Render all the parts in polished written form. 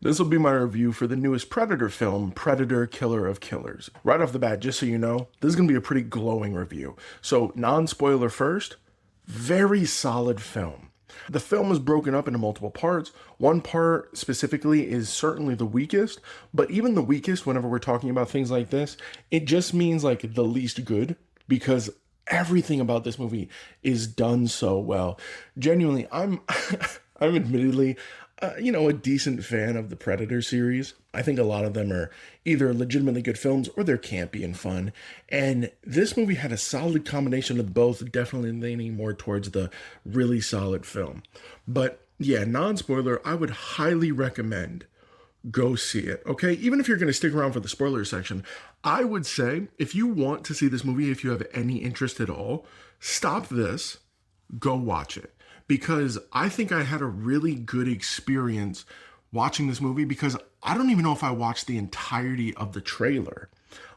This will be my review for the newest Predator film, Predator Killer of Killers. Right off the bat, just so you know, this is going to be a pretty glowing review. So, non spoiler first, very solid film. The film is broken up into multiple parts. One part specifically is certainly the weakest, but even the weakest, whenever we're talking about things like this, it just means like the least good because everything about this movie is done so well. Genuinely, I'm I'm admittedly a decent fan of the Predator series. I think a lot of them are either legitimately good films or they're campy and fun. And this movie had a solid combination of both, definitely leaning more towards the really solid film. But yeah, non spoiler, I would highly recommend go see it. Okay, even if you're going to stick around for the spoiler section, I would say if you want to see this movie, if you have any interest at all, stop this, go watch it. Because I think I had a really good experience watching this movie because I don't even know if I watched the entirety of the trailer.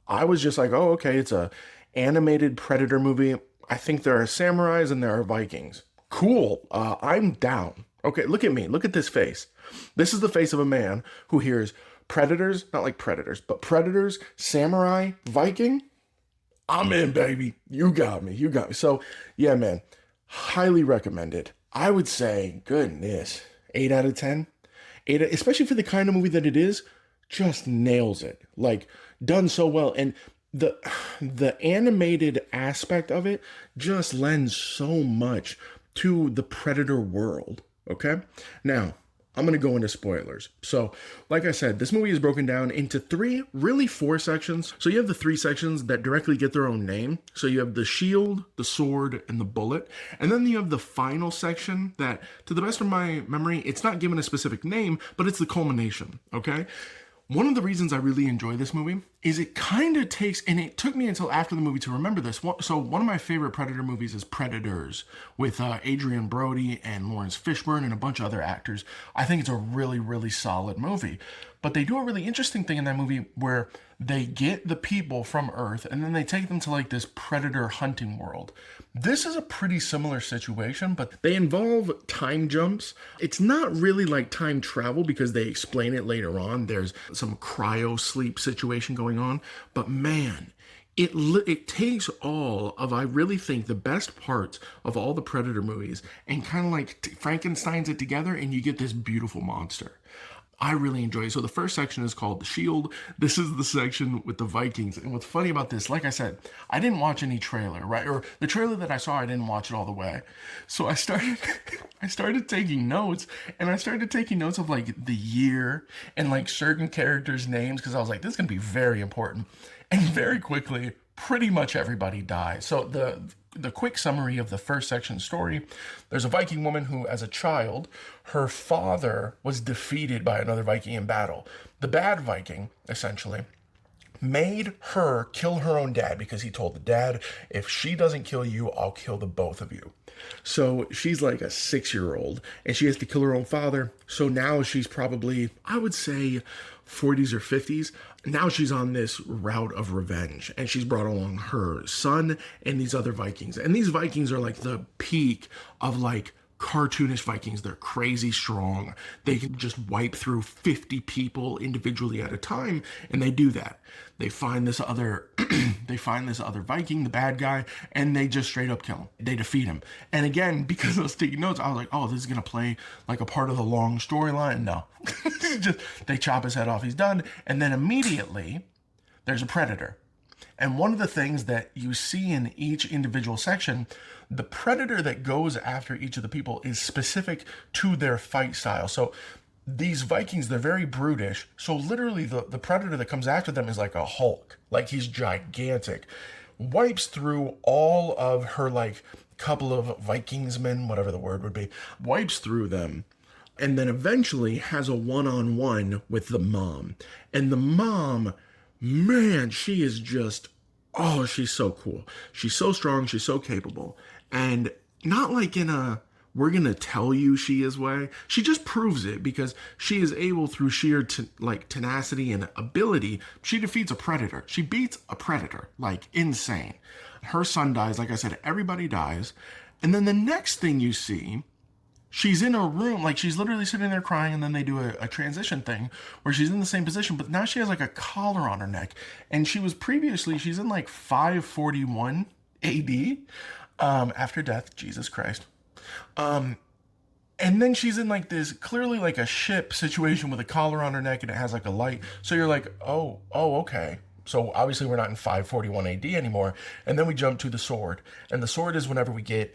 I was just like, oh, okay, it's a animated Predator movie. I think there are samurais and there are Vikings. Cool. I'm down. Okay, look at me. Look at this face. This is the face of a man who hears predators, not like predators, but predators, samurai, Viking. I'm in, baby. You got me. You got me. So, yeah, man, highly recommended. I would say, goodness, 8 out of 10. Eight, especially for the kind of movie that it is, just nails it. Like, done so well. And the the animated aspect of it just lends so much to the Predator world. Okay? Now, I'm going to go into spoilers. So, like I said, this movie is broken down into three, really four sections. So, you have the three sections that directly get their own name. So, you have the shield, the sword, and the bullet. And then you have the final section that, to the best of my memory, it's not given a specific name, but it's the culmination. Okay? One of the reasons I really enjoy this movie is it kind of takes, and it took me until after the movie to remember this. So one of my favorite Predator movies is Predators with Adrian Brody and Lawrence Fishburne and a bunch of other actors. I think it's a really, really solid movie. But they do a really interesting thing in that movie where they get the people from Earth and then they take them to like this predator hunting world. This is a pretty similar situation, but they involve time jumps. It's not really like time travel because they explain it later on. There's some cryo sleep situation going on, but man, it takes all of, I really think, the best parts of all the Predator movies and kind of like Frankenstein's it together and you get this beautiful monster. I really enjoy it. So the first section is called The Shield. This is the section with the Vikings. And what's funny about this, like I said, I didn't watch any trailer, right? Or the trailer that I saw, I didn't watch it all the way. So I started I started taking notes and I started taking notes of like the year and like certain characters' names because I was like, this is gonna be very important. And very quickly, pretty much everybody dies. So the quick summary of the first section story, there's a Viking woman who, as a child, her father was defeated by another Viking in battle. The bad Viking, essentially, made her kill her own dad because he told the dad, if she doesn't kill you, I'll kill the both of you. So she's like a 6-year-old and she has to kill her own father. So now she's probably, I would say, 40s or 50s. Now she's on this route of revenge and she's brought along her son and these other Vikings. And these Vikings are like the peak of like cartoonish Vikings. They're crazy strong. They can just wipe through 50 people individually at a time, and they do that. They find this other they find this other Viking, the bad guy, and they just straight up kill him. They defeat him. And again, because I was taking notes, I was like, oh, this is gonna play like a part of the long storyline. No. Just they chop his head off, he's done, and then immediately there's a predator. And one of the things that you see in each individual section, the predator that goes after each of the people is specific to their fight style. So these Vikings, they're very brutish. So literally the predator that comes after them is like a Hulk. Like he's gigantic. Wipes through all of her like couple of Vikingsmen, whatever the word would be. Wipes through them and then eventually has a one-on-one with the mom. And the mom, man, she is just, oh, she's so cool. She's so strong. She's so capable. And not like in a, we're going to tell you she is way. She just proves it because she is able through sheer tenacity and ability. She defeats a predator. She beats a predator, like insane. Her son dies. Like I said, everybody dies. And then the next thing you see she's in a room, like she's literally sitting there crying, and then they do a transition thing where she's in the same position, but now she has like a collar on her neck. And she's in like 541 AD, after death, Jesus Christ. And then she's in like this clearly like a ship situation with a collar on her neck, and it has like a light. So you're like, oh, okay. So obviously we're not in 541 AD anymore. And then we jump to the sword. And the sword is whenever we get,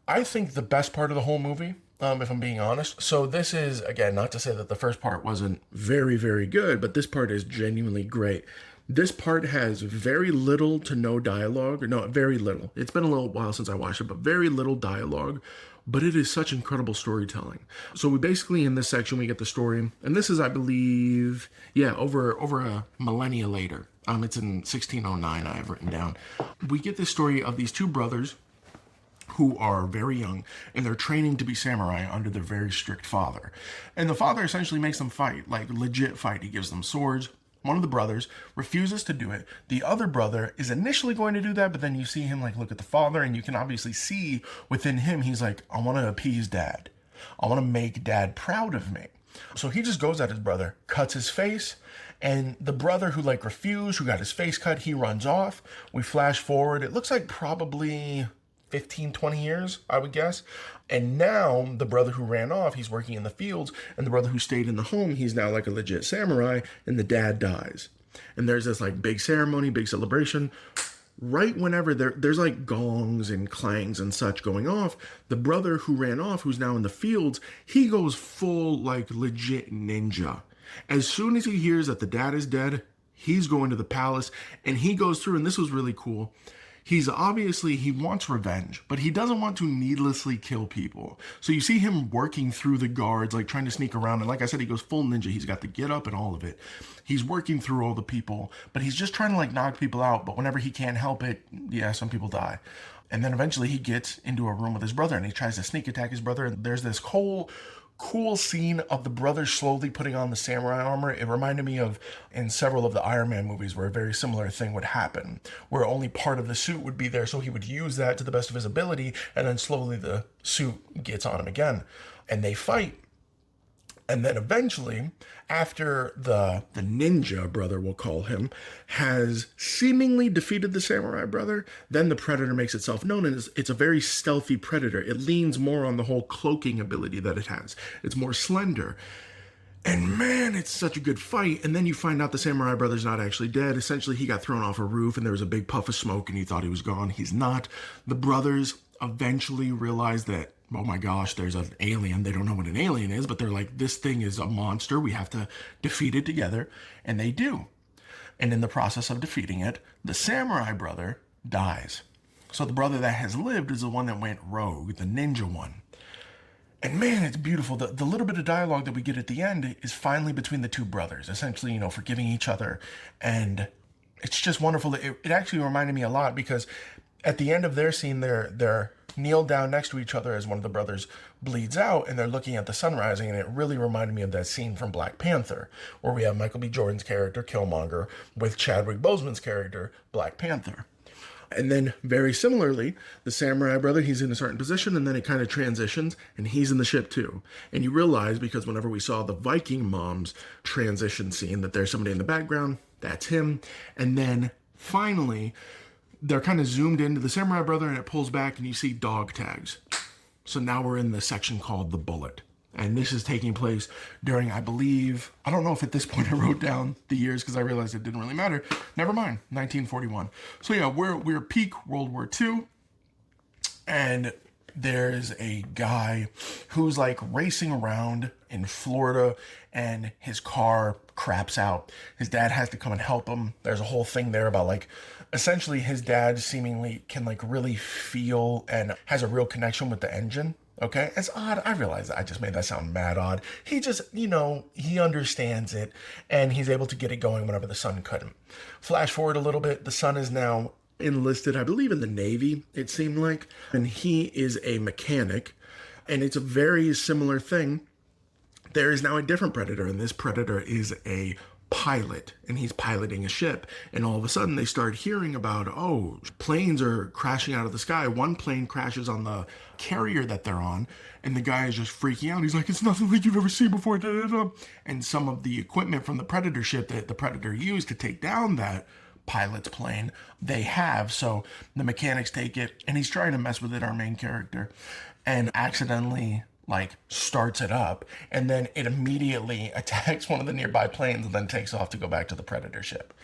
I think, the best part of the whole movie, if I'm being honest. So this is, again, not to say that the first part wasn't very, very good, but this part is genuinely great. This part has very little to no dialogue, or no, very little. It's been a little while since I watched it, but very little dialogue. But it is such incredible storytelling. So we basically, in this section, we get the story, and this is, I believe, over a millennia later. It's in 1609, I have written down. We get this story of these two brothers who are very young, and they're training to be samurai under their very strict father. And the father essentially makes them fight, like legit fight. He gives them swords. One of the brothers refuses to do it. The other brother is initially going to do that, but then you see him like look at the father, and you can obviously see within him, he's like, I want to appease dad. I want to make dad proud of me. So he just goes at his brother, cuts his face, and the brother who like refused, who got his face cut, he runs off. We flash forward. It looks like probably 15, 20 years, I would guess. And now the brother who ran off, he's working in the fields, and the brother who stayed in the home, he's now like a legit samurai, and the dad dies. And there's this like big ceremony, big celebration. Right whenever there's like gongs and clangs and such going off, the brother who ran off, who's now in the fields, he goes full like legit ninja. As soon as he hears that the dad is dead, he's going to the palace, and he goes through, and this was really cool. He wants revenge, but he doesn't want to needlessly kill people. So you see him working through the guards, like trying to sneak around. And like I said, he goes full ninja. He's got the get up and all of it. He's working through all the people, but he's just trying to like knock people out. But whenever he can't help it, some people die. And then eventually he gets into a room with his brother, and he tries to sneak attack his brother. And there's this whole cool scene of the brothers slowly putting on the samurai armor. It reminded me of in several of the Iron Man movies where a very similar thing would happen, where only part of the suit would be there, so he would use that to the best of his ability, and then slowly the suit gets on him again. And they fight. And then eventually, after the ninja brother, we'll call him, has seemingly defeated the samurai brother, then the predator makes itself known, and it's a very stealthy predator. It leans more on the whole cloaking ability that it has. It's more slender. And man, it's such a good fight. And then you find out the samurai brother's not actually dead. Essentially, he got thrown off a roof, and there was a big puff of smoke, and he thought he was gone. He's not. The brothers eventually realize that, oh my gosh, there's an alien. They don't know what an alien is, but they're like, this thing is a monster. We have to defeat it together. And they do. And in the process of defeating it, the samurai brother dies. So the brother that has lived is the one that went rogue, the ninja one. And man, it's beautiful. The little bit of dialogue that we get at the end is finally between the two brothers, essentially, forgiving each other. And it's just wonderful. It actually reminded me a lot, because at the end of their scene, they're kneeled down next to each other as one of the brothers bleeds out, and they're looking at the sun rising, and it really reminded me of that scene from Black Panther, where we have Michael B. Jordan's character, Killmonger, with Chadwick Boseman's character, Black Panther. And then, very similarly, the samurai brother, he's in a certain position, and then it kind of transitions, and he's in the ship too. And you realize, because whenever we saw the Viking mom's transition scene, that there's somebody in the background, that's him. And then, finally, they're kind of zoomed into the samurai brother, and it pulls back, and you see dog tags. So now we're in the section called The Bullet. And this is taking place during, I believe, I don't know if at this point I wrote down the years because I realized it didn't really matter. Never mind, 1941. So yeah, we're peak World War II. And there's a guy who's like racing around in Florida, and his car craps out. His dad has to come and help him. There's a whole thing there about like, essentially his dad seemingly can like really feel and has a real connection with the engine. Okay, it's odd. I realize that I just made that sound mad odd. He just, he understands it, and he's able to get it going whenever the son couldn't. Flash forward a little bit. The son is now enlisted, I believe, in the Navy, it seemed like, and he is a mechanic, and it's a very similar thing There is now a different Predator, and this Predator is a pilot, and he's piloting a ship. And all of a sudden, they start hearing about, oh, planes are crashing out of the sky. One plane crashes on the carrier that they're on, and the guy is just freaking out. He's like, it's nothing like you've ever seen before. Da, da, da. And some of the equipment from the Predator ship that the Predator used to take down that pilot's plane, they have. So the mechanics take it, and he's trying to mess with it, our main character, and accidentally starts it up, and then it immediately attacks one of the nearby planes and then takes off to go back to the Predator ship.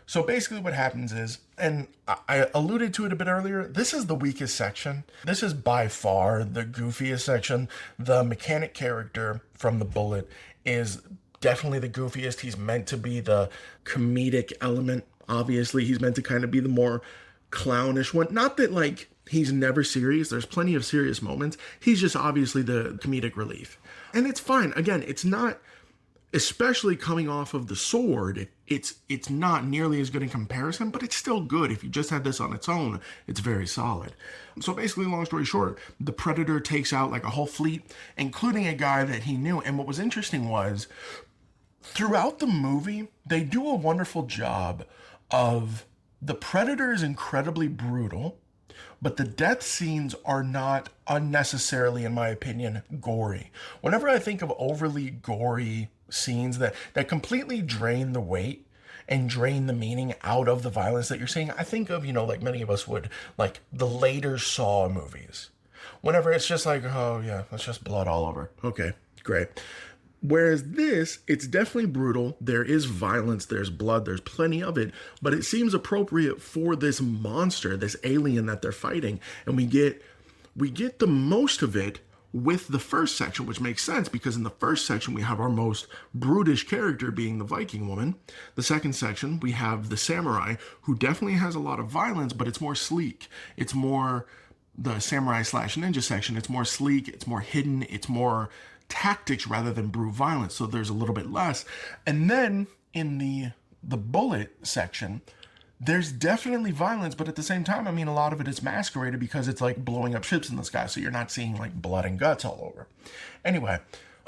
So basically what happens is, and I alluded to it a bit earlier, this is the weakest section. This is by far the goofiest section. The mechanic character from The Bullet is definitely the goofiest. He's meant to be the comedic element. Obviously, he's meant to kind of be the more clownish one. Not that he's never serious. There's plenty of serious moments. He's just obviously the comedic relief. And it's fine. Again, it's not, especially coming off of the sword, it's not nearly as good in comparison, but it's still good. If you just had this on its own, it's very solid. So basically, long story short, the Predator takes out a whole fleet, including a guy that he knew. And what was interesting was, throughout the movie, they do a wonderful job of, the Predator is incredibly brutal, but the death scenes are not unnecessarily, in my opinion, gory. Whenever I think of overly gory scenes that completely drain the weight and drain the meaning out of the violence that you're seeing, I think of, like many of us would, the later Saw movies. Whenever it's just oh yeah, it's just blood all over. Okay, great. Whereas this, it's definitely brutal. There is violence, there's blood, there's plenty of it, but it seems appropriate for this monster, this alien that they're fighting. And we get the most of it with the first section, which makes sense because in the first section, we have our most brutish character being the Viking woman. The second section, we have the samurai, who definitely has a lot of violence, but it's more sleek. It's more the samurai / ninja section. It's more sleek, it's more hidden, it's more tactics rather than brute violence, so there's a little bit less. And then in the Bullet section, there's definitely violence, but at the same time, a lot of it is masqueraded because it's blowing up ships in the sky, so you're not seeing blood and guts all over. Anyway,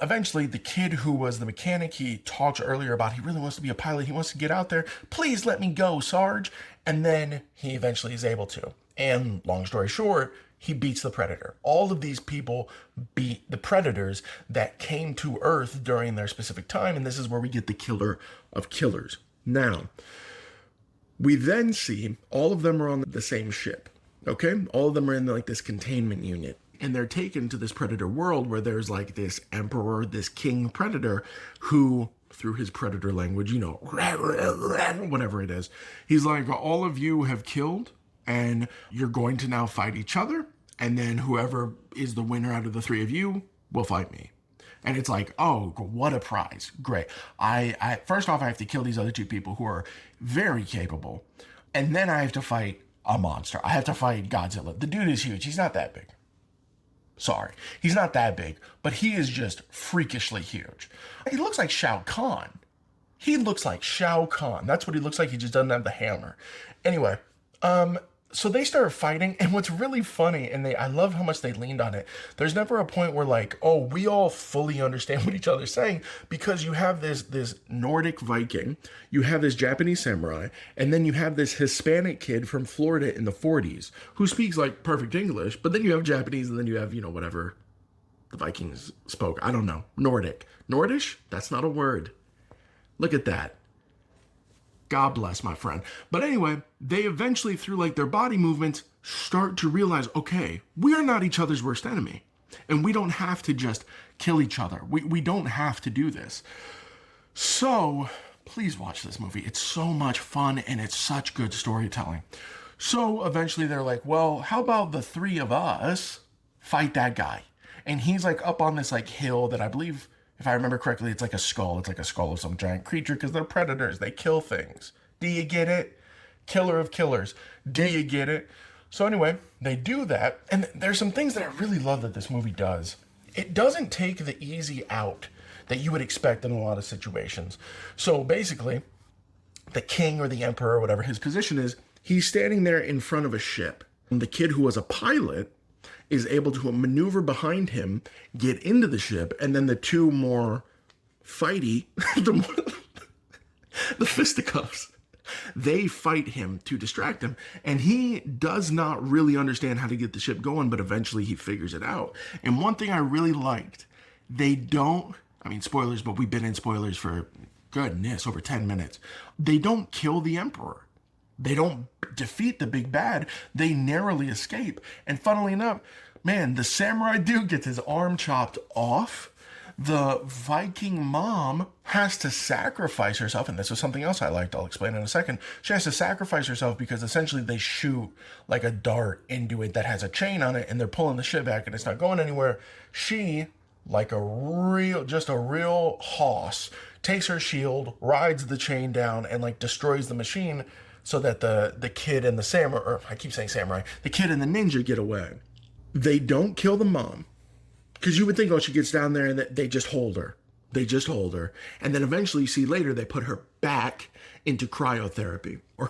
eventually the kid who was the mechanic, he talked earlier about he really wants to be a pilot, he wants to get out there, please let me go, Sarge. And then he eventually is able to. And long story short, he beats the Predator. All of these people beat the Predators that came to Earth during their specific time, and this is where we get the killer of killers. Now, we then see all of them are on the same ship, okay? All of them are in this containment unit, and they're taken to this Predator world where there's this emperor, this king Predator, who, through his Predator language, whatever it is, he's all of you have killed, and you're going to now fight each other, and then whoever is the winner out of the three of you will fight me. And it's oh, what a prize. Great. I first off, I have to kill these other two people who are very capable. And then I have to fight a monster. I have to fight Godzilla. The dude is huge. He's not that big. Sorry. He's not that big, but he is just freakishly huge. He looks like Shao Kahn. He looks like Shao Kahn. That's what he looks like. He just doesn't have the hammer. Anyway, so they start fighting, and what's really funny, and I love how much they leaned on it, there's never a point where oh, we all fully understand what each other's saying, because you have this Nordic Viking, you have this Japanese samurai, and then you have this Hispanic kid from Florida in the 40s who speaks perfect English, but then you have Japanese, and then you have, whatever the Vikings spoke. I don't know. Nordic. Nordish? That's not a word. Look at that. God bless, my friend. But anyway, they eventually, through their body movements, start to realize, okay, we are not each other's worst enemy. And we don't have to just kill each other. We don't have to do this. So, please watch this movie. It's so much fun, and it's such good storytelling. So, eventually they're well, how about the three of us fight that guy? And he's up on this hill that I believe, if I remember correctly, it's a skull. It's a skull of some giant creature because they're predators. They kill things. Do you get it? Killer of killers. Do you get it? So anyway, they do that. And there's some things that I really love that this movie does. It doesn't take the easy out that you would expect in a lot of situations. So basically, the king or the emperor, or whatever his position is, he's standing there in front of a ship. And the kid who was a pilot, is able to maneuver behind him, get into the ship, and then the two more fighty, the fisticuffs, they fight him to distract him. And he does not really understand how to get the ship going, but eventually he figures it out. And one thing I really liked, they don't, I mean, spoilers, but we've been in spoilers for, goodness, over 10 minutes. They don't kill the Emperor. They don't defeat the big bad. They narrowly escape. And funnily enough, man, the samurai dude gets his arm chopped off. The Viking mom has to sacrifice herself, and this was something else I liked, I'll explain in a second. She has to sacrifice herself because essentially they shoot like a dart into it that has a chain on it, and they're pulling the ship back and it's not going anywhere. She, like just a real hoss, takes her shield, rides the chain down, and like destroys the machine so that the kid and the samurai, or I keep saying samurai, the kid and the ninja get away. They don't kill the mom. Because you would think, oh, she gets down there and they just hold her. They just hold her. And then eventually, you see later, they put her back into cryotherapy. Or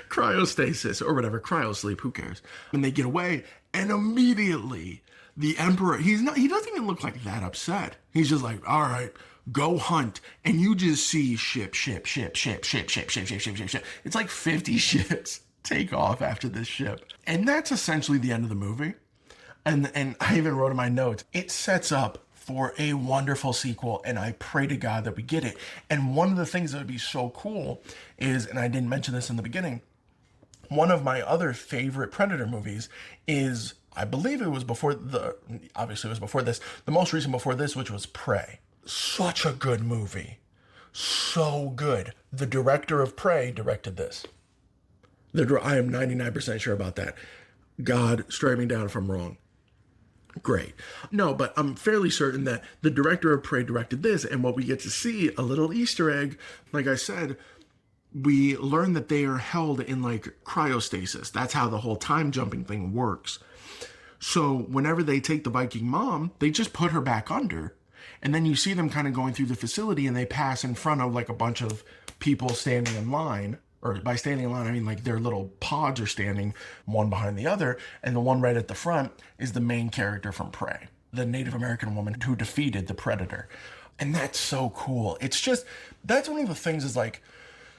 cryostasis, or whatever. Cryosleep, who cares? And they get away, and immediately, the Emperor, he doesn't even look like that upset. He's just like, all right, go hunt. And you just see ship. It's like 50 ships take off after this ship. And that's essentially the end of the movie. And I even wrote in my notes, it sets up for a wonderful sequel, and I pray to God that we get it. And one of the things that would be so cool is, and I didn't mention this in the beginning, one of my other favorite Predator movies is, I believe it was obviously it was before this, the most recent before this, which was Prey. Such a good movie. So good. The director of Prey directed this. I am 99% sure about that. God, strike me down if I'm wrong. Great. No, but I'm fairly certain that the director of Prey directed this, and what we get to see, a little Easter egg, like I said, we learn that they are held in like cryostasis. That's how the whole time jumping thing works. So whenever they take the Viking mom, they just put her back under, and then you see them kind of going through the facility, and they pass in front of like a bunch of people standing in line. Or by standing in line, I mean like their little pods are standing one behind the other, and the one right at the front is the main character from Prey, the Native American woman who defeated the Predator. And that's so cool. It's just, that's one of the things is like,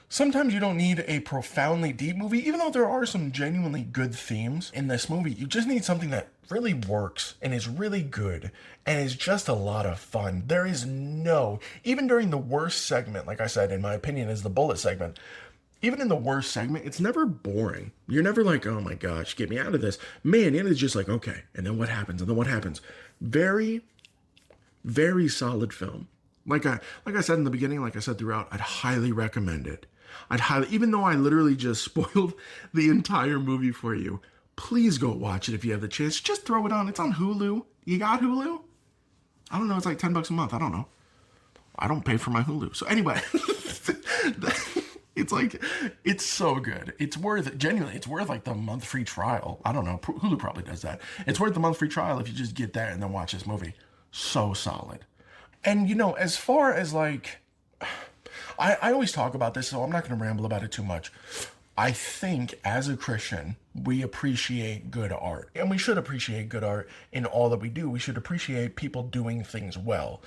sometimes you don't need a profoundly deep movie, even though there are some genuinely good themes in this movie. You just need something that really works and is really good and is just a lot of fun. There is even during the worst segment, like I said, in my opinion, is the bullet segment. Even in the worst segment, it's never boring. You're never like, oh my gosh, get me out of this. Man, it is just like, okay, and then what happens? And then what happens? Very, very solid film. Like I said in the beginning, like I said throughout, I'd highly recommend it. Even though I literally just spoiled the entire movie for you, please go watch it if you have the chance. Just throw it on. It's on Hulu. You got Hulu? I don't know. It's like $10 a month. I don't know. I don't pay for my Hulu. So anyway, it's so good. It's worth like the month free trial. I don't know. Hulu probably does that. It's worth the month free trial if you just get that and then watch this movie. So solid. And as far as like, I always talk about this, so I'm not going to ramble about it too much. I think as a Christian, we appreciate good art, and we should appreciate good art in all that we do. We should appreciate people doing things well.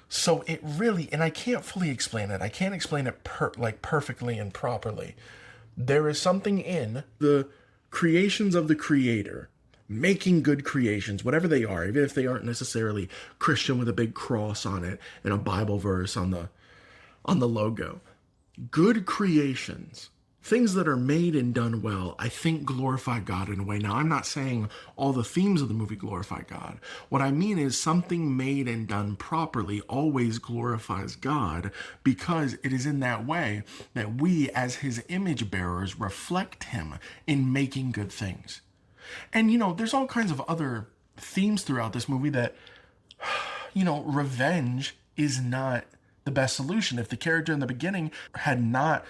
So it really, and I can't fully explain it. I can't explain it perfectly and properly. There is something in the creations of the Creator, making good creations, whatever they are, even if they aren't necessarily Christian with a big cross on it and a Bible verse on the logo. Good creations, things that are made and done well, I think glorify God in a way. Now, I'm not saying all the themes of the movie glorify God. What I mean is something made and done properly always glorifies God, because it is in that way that we, as his image bearers, reflect him in making good things. And, there's all kinds of other themes throughout this movie that, revenge is not the best solution. If the character in the beginning had not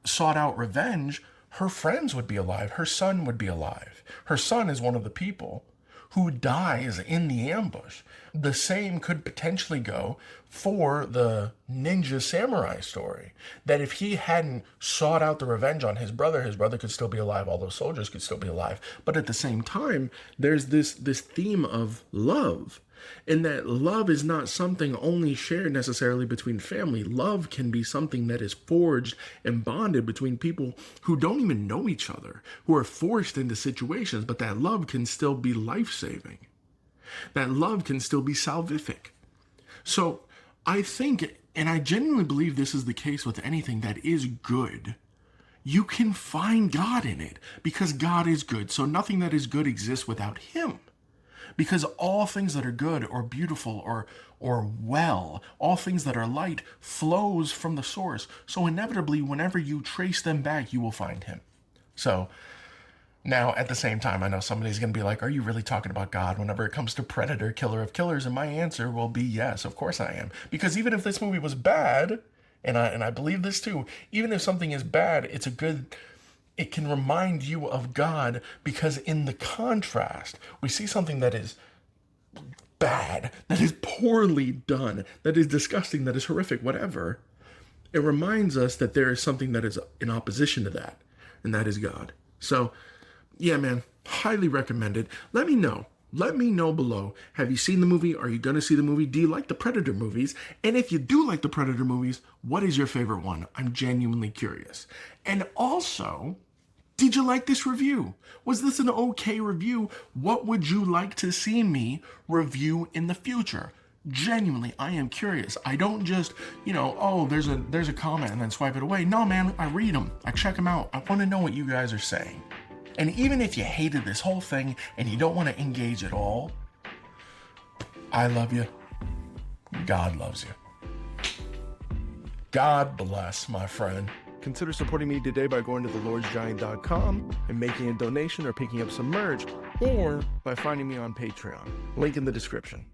sought out revenge, her friends would be alive. Her son would be alive. Her son is one of the people who dies in the ambush. The same could potentially go for the ninja samurai story. That if he hadn't sought out the revenge on his brother could still be alive, all those soldiers could still be alive. But at the same time, there's this theme of love. And that love is not something only shared necessarily between family. Love can be something that is forged and bonded between people who don't even know each other, who are forced into situations, but that love can still be life-saving. That love can still be salvific. So I think, and I genuinely believe this is the case with anything that is good, you can find God in it because God is good. So nothing that is good exists without him. Because all things that are good or beautiful or well, all things that are light flows from the source. So inevitably, whenever you trace them back, you will find him. So now, at the same time, I know somebody's going to be like, are you really talking about God whenever it comes to Predator, Killer of Killers? And my answer will be yes, of course I am. Because even if this movie was bad, and I believe this too, even if something is bad, it can remind you of God, because in the contrast, we see something that is bad, that is poorly done, that is disgusting, that is horrific, whatever. It reminds us that there is something that is in opposition to that, and that is God. So, yeah, man, highly recommended. Let me know. Let me know below. Have you seen the movie? Are you going to see the movie? Do you like the Predator movies? And if you do like the Predator movies, what is your favorite one? I'm genuinely curious. And also, did you like this review? Was this an okay review? What would you like to see me review in the future? Genuinely, I am curious. I don't just, oh, there's a comment and then swipe it away. No, man, I read them. I check them out. I want to know what you guys are saying. And even if you hated this whole thing and you don't want to engage at all, I love you. God loves you. God bless, my friend. Consider supporting me today by going to thelordsgiant.com and making a donation or picking up some merch, or by finding me on Patreon. Link in the description.